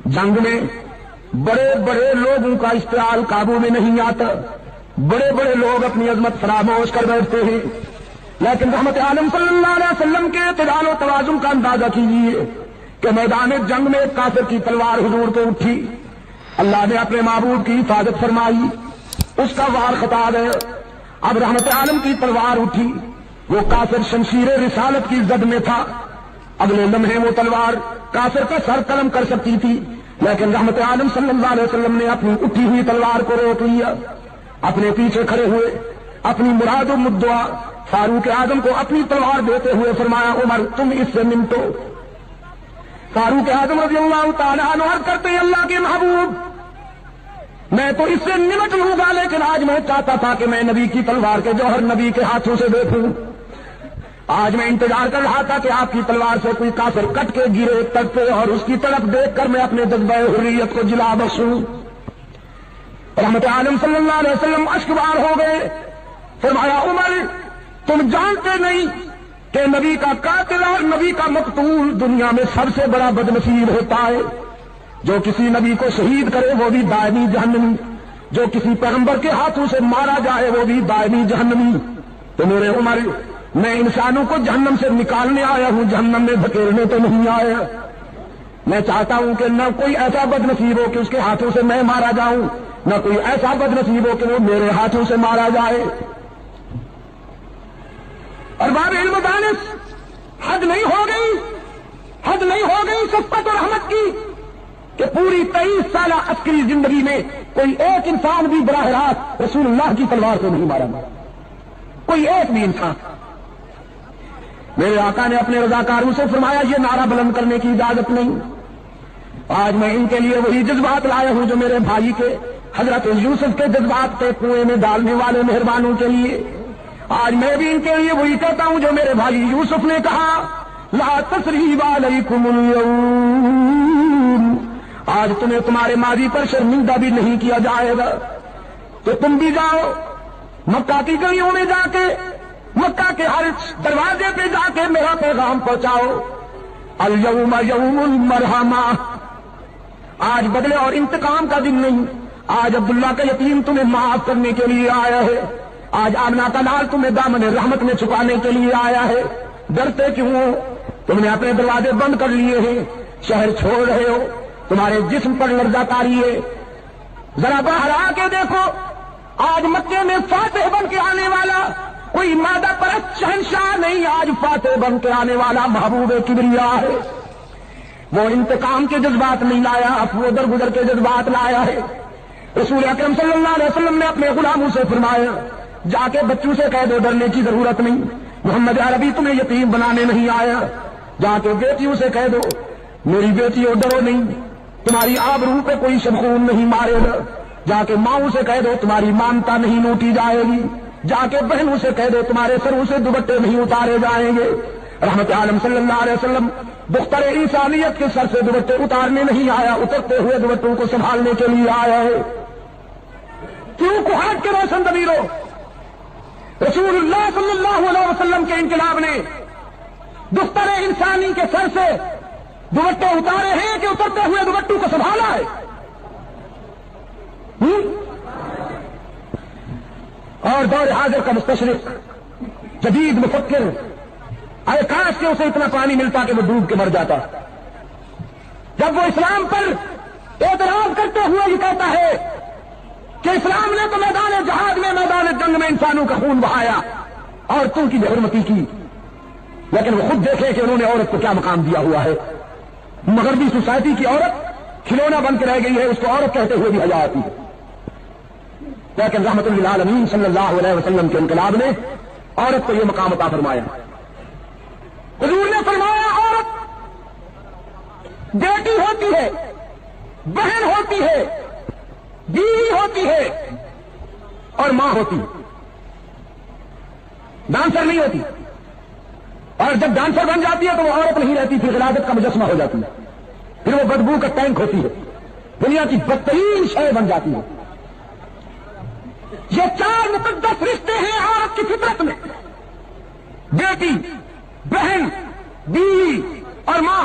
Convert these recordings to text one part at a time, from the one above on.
جنگ میں بڑے بڑے لوگوں کا اشتعال قابو میں نہیں آتا، بڑے بڑے لوگ اپنی عظمت فراموش کر بیٹھتے ہیں، لیکن رحمت عالم صلی اللہ علیہ وسلم کے اعتدال و توازن کا اندازہ کیجیے کہ میدان جنگ میں ایک کافر کی تلوار حضور پہ اٹھی، اللہ نے اپنے معبود کی حفاظت فرمائی، اس کا وار خطا گیا۔ اب رحمت عالم کی تلوار اٹھی، وہ کافر شمشیر رسالت کی زد میں تھا، اگلے لمحے وہ تلوار کافر کا سر قلم کر سکتی تھی، لیکن رحمت عالم صلی اللہ علیہ وسلم نے اپنی اٹھی ہوئی تلوار کو روک لیا، اپنے پیچھے کھڑے ہوئے اپنی مراد و مدعا فاروق اعظم کو اپنی تلوار دیتے ہوئے فرمایا، عمر تم اس سے نمٹو۔ فاروق اعظم رضی اللہ تعالیٰ عنہ عرض کرتے ہیں، اللہ کے محبوب میں تو اس سے نمٹ لوں گا، لیکن آج میں چاہتا تھا کہ میں نبی کی تلوار کے جوہر نبی کے ہاتھوں سے دیکھوں، آج میں انتظار کر رہا تھا کہ آپ کی تلوار سے کوئی کافر کٹ کے گرے تک پہ، اور اس کی طرف دیکھ کر میں اپنے جذبہ حریت کو جلا بخشوں۔ رحمت عالم صلی اللہ علیہ وسلم اشکبار ہو گئے، فرمایا، عمر تم جانتے نہیں کہ نبی کا قاتل اور نبی کا مقتول دنیا میں سب سے بڑا بدنصیب ہوتا ہے، جو کسی نبی کو شہید کرے وہ بھی دائمی جہنمی، جو کسی پیغمبر کے ہاتھوں سے مارا جائے وہ بھی دائمی جہنمی۔ تو میرے عمر میں انسانوں کو جہنم سے نکالنے آیا ہوں، جہنم میں دھکیلنے تو نہیں آیا۔ میں چاہتا ہوں کہ نہ کوئی ایسا بدنصیب ہو کہ اس کے ہاتھوں سے میں مارا جاؤں، نہ کوئی ایسا بدنصیب ہو کہ وہ میرے ہاتھوں سے مارا جائے۔ اور باب علم دانش، حد نہیں ہو گئی، حد نہیں ہو گئی شفقت اور رحمت کی کہ پوری 23 سالہ عسکری زندگی میں کوئی ایک انسان بھی براہ راست رسول اللہ کی تلوار کو نہیں مارا، کوئی ایک بھی انسان۔ میرے آقا نے اپنے رضاکاروں سے فرمایا، یہ نعرہ بلند کرنے کی اجازت نہیں۔ آج میں ان کے لیے وہی جذبات لایا ہوں جو میرے بھائی کے حضرت یوسف کے جذبات کے کنویں میں ڈالنے والے مہربانوں کے لیے، آج میں بھی ان کے لیے وہی کہتا ہوں جو میرے بھائی یوسف نے کہا، لا تثریب علیکم اليوم، آج تمہیں تمہارے ماضی پر شرمندہ بھی نہیں کیا جائے گا۔ تو تم بھی جاؤ مکہ کی گلیوں میں جا کے، مکہ کے ہر دروازے پہ جا کے میرا پیغام پہنچاؤ، الیوم یوم المرحمہ، آج بدلے اور انتقام کا دن نہیں، آج عبداللہ کا یتیم تمہیں معاف کرنے کے لیے آیا ہے، آج آمنہ کا لال تمہیں دامن رحمت میں چھپانے کے لیے آیا ہے۔ ڈرتے کیوں ہو؟ تم نے اپنے دروازے بند کر لیے ہیں، شہر چھوڑ رہے ہو، تمہارے جسم پر لرزہ طاری ہے، ذرا باہر آ کے دیکھو، آج مکے میں فاتح بن کے آنے والا کوئی مادہ پرست شہنشاہ نہیں، آج فاتح بن کے آنے والا محبوب کبریا ہے۔ وہ انتقام کے جذبات نہیں لایا، افو درگزر کے جذبات لایا ہے۔ رسول اکرم صلی اللہ علیہ وسلم نے اپنے غلاموں سے فرمایا، جا کے بچوں سے کہہ دو ڈرنے کی ضرورت نہیں، محمد عربی تمہیں یتیم بنانے نہیں آیا، جا کے بیٹیوں سے کہہ دو میری بیٹیوں ڈرو نہیں، تمہاری آبرو پہ کوئی شمخون نہیں مارے گا، جا کے ماؤں سے کہہ دو تمہاری مانتا نہیں لوٹی جائے گی، جا کے بہنوں سے کہہ دو تمہارے سروں سے دوپٹے نہیں اتارے جائیں گے۔ رحمت عالم صلی اللہ علیہ وسلم دختر انسانیت کے سر سے دوپٹے اتارنے نہیں آیا، اترتے ہوئے دوپٹوں کو سنبھالنے کے لیے آیا ہے۔ کیوں کوہاٹ کے روشن ضمیروں، رسول اللہ صلی اللہ علیہ وسلم کے انقلاب نے دختر انسانی کے سر سے دوپٹے اتارے ہیں کہ اترتے ہوئے دوپٹوں کو سنبھالا ہے؟ اور دور حاضر کا مستشرق جدید مفکر، اے کاش کہ اسے اتنا پانی ملتا کہ وہ ڈوب کے مر جاتا، جب وہ اسلام پر اعتراض کرتے ہوئے یہ کہتا ہے کہ اسلام نے تو میدان جہاد میں، میدان جنگ میں انسانوں کا خون بہایا، عورتوں کی بے حرمتی کی، لیکن وہ خود دیکھے کہ انہوں نے عورت کو کیا مقام دیا ہوا ہے۔ مغربی سوسائٹی کی عورت کھلونا بن کے رہ گئی ہے، اس کو عورت کہتے ہوئے بھی حیا آتی ہے، لیکن رحمت للعالمین صلی اللہ علیہ وسلم کے انقلاب نے عورت کو یہ مقام عطا فرمایا۔ حضور نے فرمایا عورت بیٹی ہوتی ہے، بہن ہوتی ہے، بیوی ہوتی ہے اور ماں ہوتی ہے، ڈانسر نہیں ہوتی، اور جب ڈانسر بن جاتی ہے تو وہ عورت نہیں رہتی، پھر غلاظت کا مجسمہ ہو جاتی ہے، پھر وہ بدبو کا ٹینک ہوتی ہے، دنیا کی بدترین شے بن جاتی ہے۔ یہ چار مقدس رشتے ہیں عورت کی فطرت میں، بیٹی، بہن، بیوی اور ماں،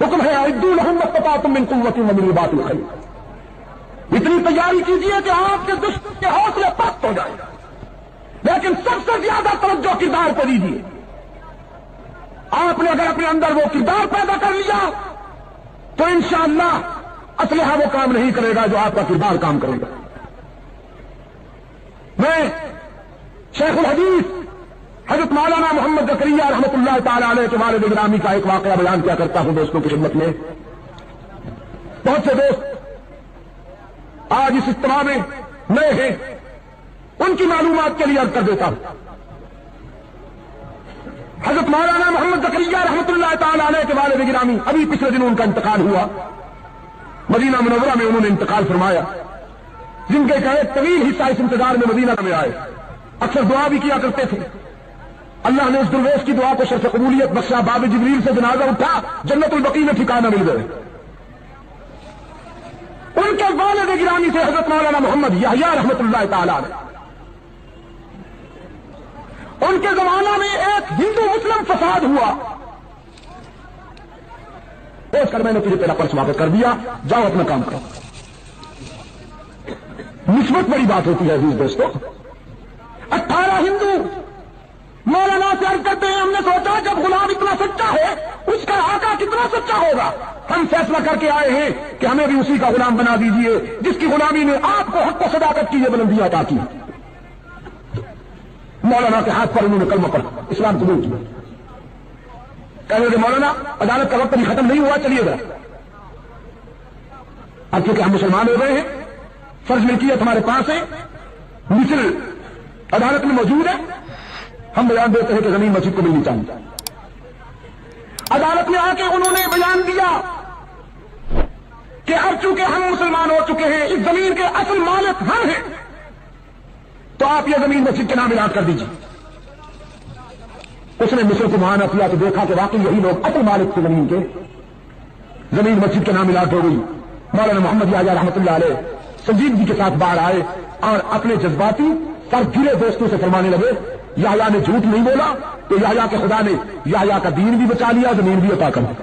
حکم ہے اعدوا لهم ما استطعتم من قوة ومن رباط الخيل. اتنی تیاری کیجیے کہ آپ کے دشمن کے حوصلے پست ہو جائیں. لیکن سب سے زیادہ توجہ کردار کو دیجیے. آپ نے اگر اپنے اندر وہ کردار پیدا کر لیا تو انشاءاللہ اسلحہ وہ کام نہیں کرے گا جو آپ کا کردار کام کرے گا. میں شیخ الحدیث حضرت مولانا محمد زکریا رحمۃ اللہ تعالی علیہ کے والد گرامی کا ایک واقعہ بیان کیا کرتا ہوں دوستوں کی خدمت میں. بہت سے دوست آج اس اجتماع میں نئے ہیں, ان کی معلومات کے لیے عرض کر دیتا ہوں. حضرت مولانا محمد زکریا رحمۃ اللہ تعالی علیہ کے والد گرامی ابھی پچھلے دنوں ان کا انتقال ہوا. مدینہ منورہ میں انہوں نے انتقال فرمایا, جن کے ایک طویل حصہ اس انتظار میں مدینہ میں آئے. اکثر دعا بھی کیا کرتے تھے. اللہ نے اس درویش کی دعا کو شرف قبولیت بخشا. باب جبریل سے جنازہ اٹھا, جنت البقیع میں ٹھکانہ مل گئے. ان کے والد گرامی سے حضرت مولانا محمد یحییٰ رحمۃ اللہ تعالی علیہ, ان کے زمانہ میں ایک ہندو مسلم فساد ہوا. اس کر میں نے تجھے تیرا پرچہ واپس کر دیا, جاؤ اپنا کام کرو. نسبت بڑی بات ہوتی ہے عزیز دوستو. 18 ہندو مولانا سے عرض کرتے ہیں, ہم نے سوچا جب غلام اتنا سچا ہے اس کا آقا کتنا سچا ہوگا. ہم فیصلہ کر کے آئے ہیں کہ ہمیں بھی اسی کا غلام بنا دیجئے جس کی غلامی نے آپ کو حق و صداقت کی یہ بلندیاں عطا کی. مولانا کے ہاتھ پر انہوں نے کلمہ پڑھا, اسلام قبول کیا. کہنے لگے مولانا عدالت کا وقت ابھی ختم نہیں ہوا, چلیے گا. اب کیونکہ ہم مسلمان ہو گئے ہیں, فرض ملکیت ہمارے پاس ہے, مثل عدالت میں موجود ہے, ہم بیان دیتے ہیں کہ زمین مسجد کو ملنی چاہیے. عدالت میں آ کے انہوں نے بیان دیا کہ اب چونکہ ہم مسلمان ہو چکے ہیں, اس زمین کے اصل مالک ہم ہیں, تو آپ یہ زمین مسجد کے نام یاد کر دیجیے. اس نے مصر کو معائنہ کیا تو دیکھا کہ واقعی یہی لوگ اصل مالک تھے زمین کے. زمین مسجد کے نام یاد ہو گئی. مولانا محمد یحییٰ رحمۃ اللہ علیہ سنجیدگی کے ساتھ باہر آئے اور اپنے جذباتی سر گرے دوستوں سے فرمانے لگے, یحییٰ نے جھوٹ نہیں بولا, تو یحییٰ کے خدا نے یحییٰ کا دین بھی بچا لیا, زمین بھی عطا کر دی.